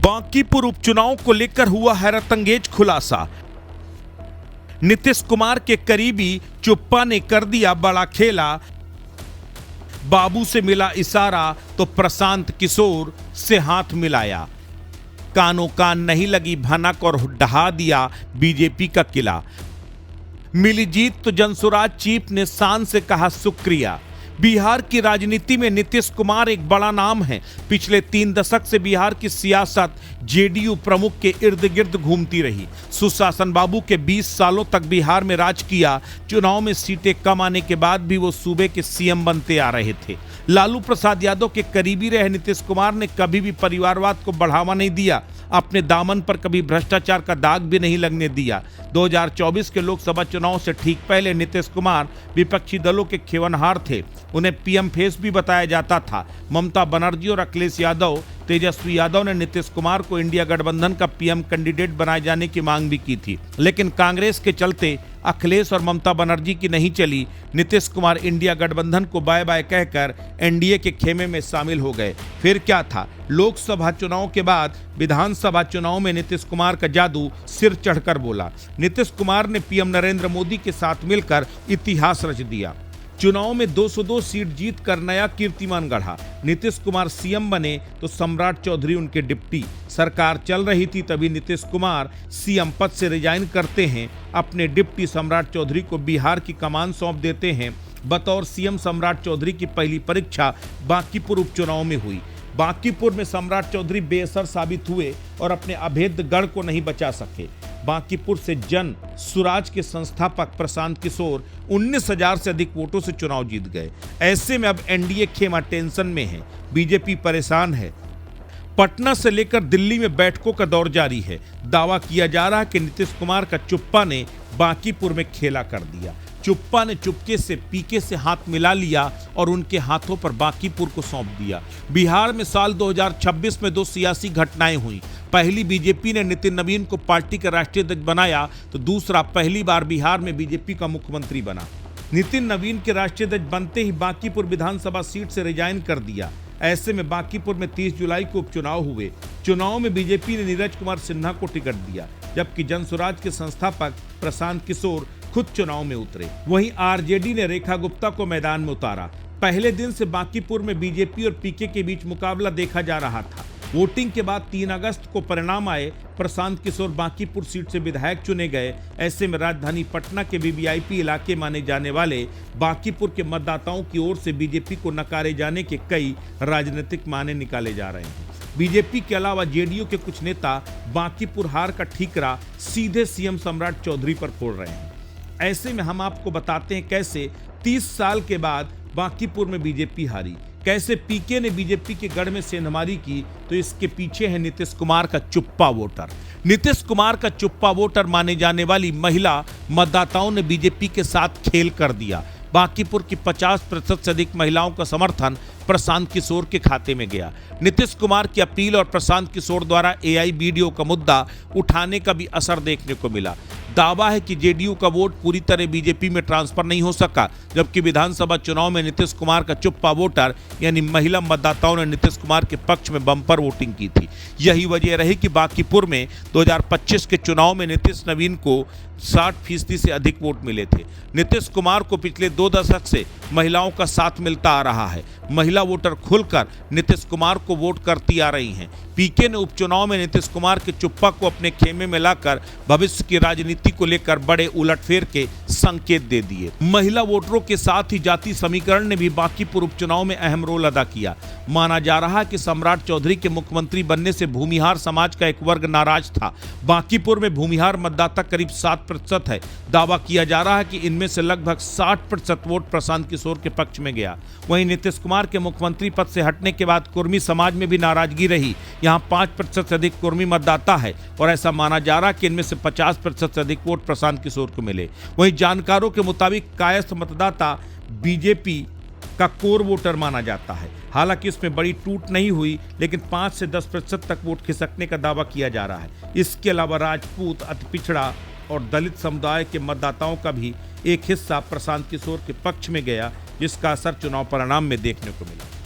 बांकीपुर उपचुनाव को लेकर हुआ हैरतअंगेज खुलासा। नीतीश कुमार के करीबी चुप्पा ने कर दिया बड़ा खेला। बाबू से मिला इशारा तो प्रशांत किशोर से हाथ मिलाया। कानों कान नहीं लगी भनक और ढहा दिया बीजेपी का किला। मिली जीत तो जनसुराज चीफ ने शान से कहा शुक्रिया। बिहार की राजनीति में नीतीश कुमार एक बड़ा नाम है। पिछले 3 दशक से बिहार की सियासत जेडीयू प्रमुख के इर्द गिर्द घूमती रही। सुशासन बाबू के 20 सालों तक बिहार में राज किया। चुनाव में सीटें कम आने के बाद भी वो सूबे के सीएम बनते आ रहे थे। लालू प्रसाद यादव के करीबी रहे नीतीश कुमार ने कभी भी परिवारवाद को बढ़ावा नहीं दिया। अपने दामन पर कभी भ्रष्टाचार का दाग भी नहीं लगने दिया। 2024 के लोकसभा चुनाव से ठीक पहले नीतीश कुमार विपक्षी दलों के खेवनहार थे। उन्हें पीएम फेस भी बताया जाता था। ममता बनर्जी और अखिलेश यादव, तेजस्वी यादव ने नीतीश कुमार को इंडिया गठबंधन का पीएम कैंडिडेट बनाए जाने की मांग भी की थी, लेकिन कांग्रेस के चलते अखिलेश और ममता बनर्जी की नहीं चली। नीतीश कुमार इंडिया गठबंधन को बाय बाय कहकर एनडीए के खेमे में शामिल हो गए। फिर क्या था, लोकसभा चुनाव के बाद विधानसभा चुनाव में नीतीश कुमार का जादू सिर चढ़कर बोला। नीतीश कुमार ने पीएम नरेंद्र मोदी के साथ मिलकर इतिहास रच दिया। चुनाव में 202 सीट जीतकर नया कीर्तिमान गढ़ा। नीतीश कुमार सीएम बने तो सम्राट चौधरी उनके डिप्टी। सरकार चल रही थी तभी नीतीश कुमार सीएम पद से रिजाइन करते हैं। अपने डिप्टी सम्राट चौधरी को बिहार की कमान सौंप देते हैं। बतौर सीएम सम्राट चौधरी की पहली परीक्षा बांकीपुर उपचुनाव में हुई। बांकीपुर में सम्राट चौधरी बेअसर साबित हुए और अपने अभेद्य गढ़ को नहीं बचा सके। बांकीपुर से जन सुराज के संस्थापक प्रशांत किशोर 19,000 से अधिक वोटों से चुनाव जीत गए। ऐसे में अब एनडीए खेमा टेंशन में है। बीजेपी परेशान है। पटना से लेकर दिल्ली में बैठकों का दौर जारी है। दावा किया जा रहा है कि नीतीश कुमार का चुप्पा ने बांकीपुर में खेला कर दिया। चुप्पा ने चुपके से पीके से हाथ मिला लिया और उनके हाथों पर बांकीपुर को सौंप दिया। बिहार में साल 2026 में 2 सियासी घटनाएं हुई। पहली, बीजेपी ने नितिन नवीन को पार्टी का राष्ट्रीय अध्यक्ष बनाया, तो दूसरा, पहली बार बिहार में बीजेपी का मुख्यमंत्री बना। नितिन नवीन के राष्ट्रीय अध्यक्ष बनते ही बांकीपुर विधानसभा सीट से रिजाइन कर दिया। ऐसे में बांकीपुर में 30 जुलाई को उपचुनाव हुए। चुनाव में बीजेपी ने नीरज कुमार सिन्हा को टिकट दिया, जबकि जनसुराज के संस्थापक प्रशांत किशोर खुद चुनाव में उतरे। वहीं आरजेडी ने रेखा गुप्ता को मैदान में उतारा। पहले दिन से बांकीपुर में बीजेपी और पीके के बीच मुकाबला देखा जा रहा था। वोटिंग के बाद 3 अगस्त को परिणाम आए। प्रशांत किशोर बांकीपुर सीट से विधायक चुने गए। ऐसे में राजधानी पटना के वीवीआईपी इलाके माने जाने वाले बांकीपुर के मतदाताओं की ओर से बीजेपी को नकारे जाने के कई राजनीतिक माने निकाले जा रहे हैं। बीजेपी के अलावा जेडीयू के कुछ नेता बांकीपुर हार का ठीकरा सीधे सीएम सम्राट चौधरी पर फोड़ रहे हैं। ऐसे में हम आपको बताते हैं कैसे 30 साल के बाद बांकीपुर में बीजेपी हारी, कैसे पीके ने बीजेपी के गढ़ में सेंधमारी की। तो इसके पीछे है नीतीश कुमार का चुप्पा वोटर। नीतीश कुमार का चुप्पा वोटर माने जाने वाली महिला मतदाताओं ने बीजेपी के साथ खेल कर दिया। बांकीपुर की 50% से अधिक महिलाओं का समर्थन प्रशांत किशोर के खाते में गया। नीतीश कुमार की अपील और प्रशांत किशोर द्वारा एआई वीडियो का मुद्दा उठाने का भी असर देखने को मिला। दावा है कि जेडीयू का वोट पूरी तरह बीजेपी में ट्रांसफर नहीं हो सका, जबकि विधानसभा चुनाव में नीतीश कुमार का चुप्पा वोटर यानी महिला मतदाताओं ने नीतीश कुमार के पक्ष में बम्पर वोटिंग की थी। यही वजह रही कि बांकीपुर में 2025 के चुनाव में नीतीश नवीन को 60% से अधिक वोट मिले थे। नीतीश कुमार को पिछले 2 दशक से महिलाओं का साथ मिलता आ रहा है। महिला वोटर खुलकर नीतीश कुमार को वोट करती आ रही हैं। पीके ने उपचुनाव में नीतीश कुमार के चुप्पा को अपने खेमे में लाकर भविष्य की राजनीति को लेकर बड़े उलटफेर के संकेत दे दिए। महिला वोटरों के साथ ही जाति समीकरण ने भी बांकीपुर उपचुनाव में अहम रोल अदा किया। माना जा रहा है कि सम्राट चौधरी के मुख्यमंत्री बनने से भूमिहार समाज का एक वर्ग नाराज था। बांकीपुर में भूमिहार मतदाता करीब 7% है। दावा किया जा रहा है कि इनमें से लगभग 60% वोट प्रशांत किशोर के पक्ष में गया। वहीं नीतीश कुमार के मुख्यमंत्री पद से हटने के बाद कुर्मी समाज में भी नाराजगी रही। यहाँ 5% से अधिक कुर्मी मतदाता है और ऐसा माना जा रहा है कि इनमें से 50% से अधिक वोट प्रशांत किशोर को मिले। वहीं जानकारों के मुताबिक कायस्थ मतदाता बीजेपी का कोर वोटर माना जाता है। हालांकि इसमें बड़ी टूट नहीं हुई, लेकिन 5 से 10% तक वोट खिसकने का दावा किया जा रहा है। इसके अलावा राजपूत, अति पिछड़ा और दलित समुदाय के मतदाताओं का भी एक हिस्सा प्रशांत किशोर के पक्ष में गया, जिसका असर चुनाव परिणाम में देखने को मिला।